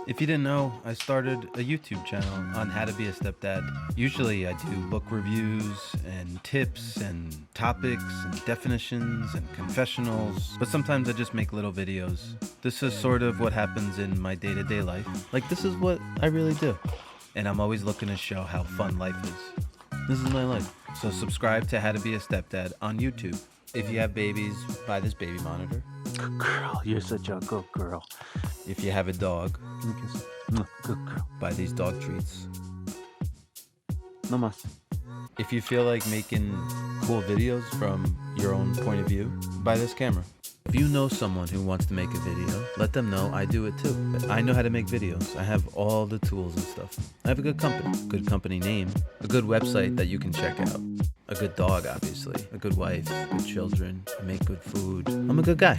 If you didn't know, I started a YouTube channel on how to be a stepdad. Usually I do book reviews and tips and topics and definitions and confessionals, but sometimes I just make little videos. This is sort of what happens in my day-to-day life. Like, this is what I really do. And I'm always looking to show how fun life is. This is my life. So subscribe to How to Be a Stepdad on YouTube. If you have babies, buy this baby monitor. Good girl, you're such a good girl. If you have a dog, Good girl. buy these dog treats. No más. If you feel like making cool videos from your own point of view, buy this camera. If you know someone who wants to make a video, let them know I do it too. I know how to make videos. I have all the tools and stuff. I have a good company name, a good website that you can check out, a good dog, obviously, a good wife, good children, I make good food. I'm a good guy.